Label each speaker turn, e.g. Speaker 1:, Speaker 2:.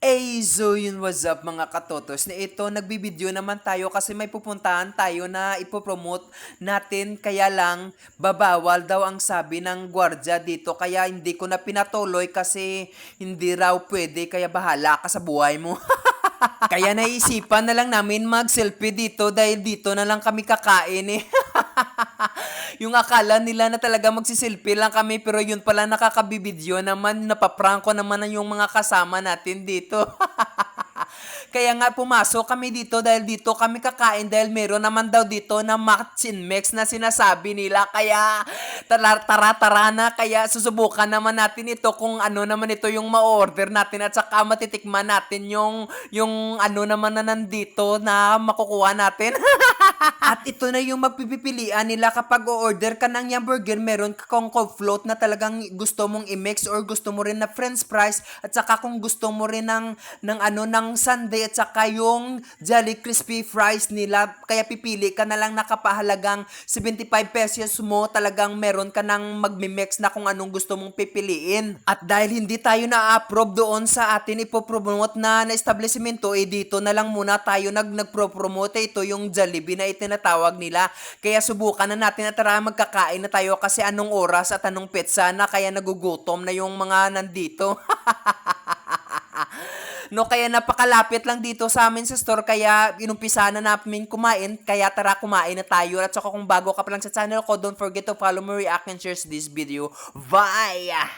Speaker 1: So yun, what's up mga katotos na ito, nagbibideo naman tayo kasi may pupuntahan tayo na ipopromote natin, kaya lang babawal daw ang sabi ng gwardya dito, kaya hindi ko na pinatuloy kasi hindi raw pwede, kaya bahala ka sa buhay mo. Kaya naisipan na lang namin mag-selfie dito dahil dito na lang kami kakain eh. Yung akala nila na talaga magsiselfie lang kami pero yun pala nakakabibideo naman, napapranko naman na yung mga kasama natin dito. Kaya nga pumasok kami dito dahil dito kami kakain dahil meron naman daw dito na Max and Mex na sinasabi nila. Kaya tara na, kaya susubukan naman natin ito kung ano naman ito yung ma-order natin at saka matitikman natin yung ano naman na nandito na makukuha natin. At ito na yung magpipilian nila kapag o-order ka ng hamburger, meron kang float na talagang gusto mong i-mix or gusto mo rin na french fries at saka kung gusto mo rin ng sundae at saka yung Jolly Crispy fries nila. Kaya pipili ka na lang nakapahalagang 75 pesos mo, talagang meron ka nang magmi-mix na kung anong gusto mong pipiliin. At dahil hindi tayo na-approve doon sa atin ipopromote na establishmento, dito na lang muna tayo nagpro-promote. Ito yung Jollibee na itinatawag nila. Kaya subukan na natin at tara magkakain na tayo kasi anong oras at anong petsa na, kaya nagugutom na yung mga nandito. No, kaya napakalapit lang dito sa amin sa store, kaya inumpisa na namin kumain, kaya tara kumain na tayo. At saka kung bago ka pa lang sa channel ko, don't forget to follow me, react and share this video. Bye!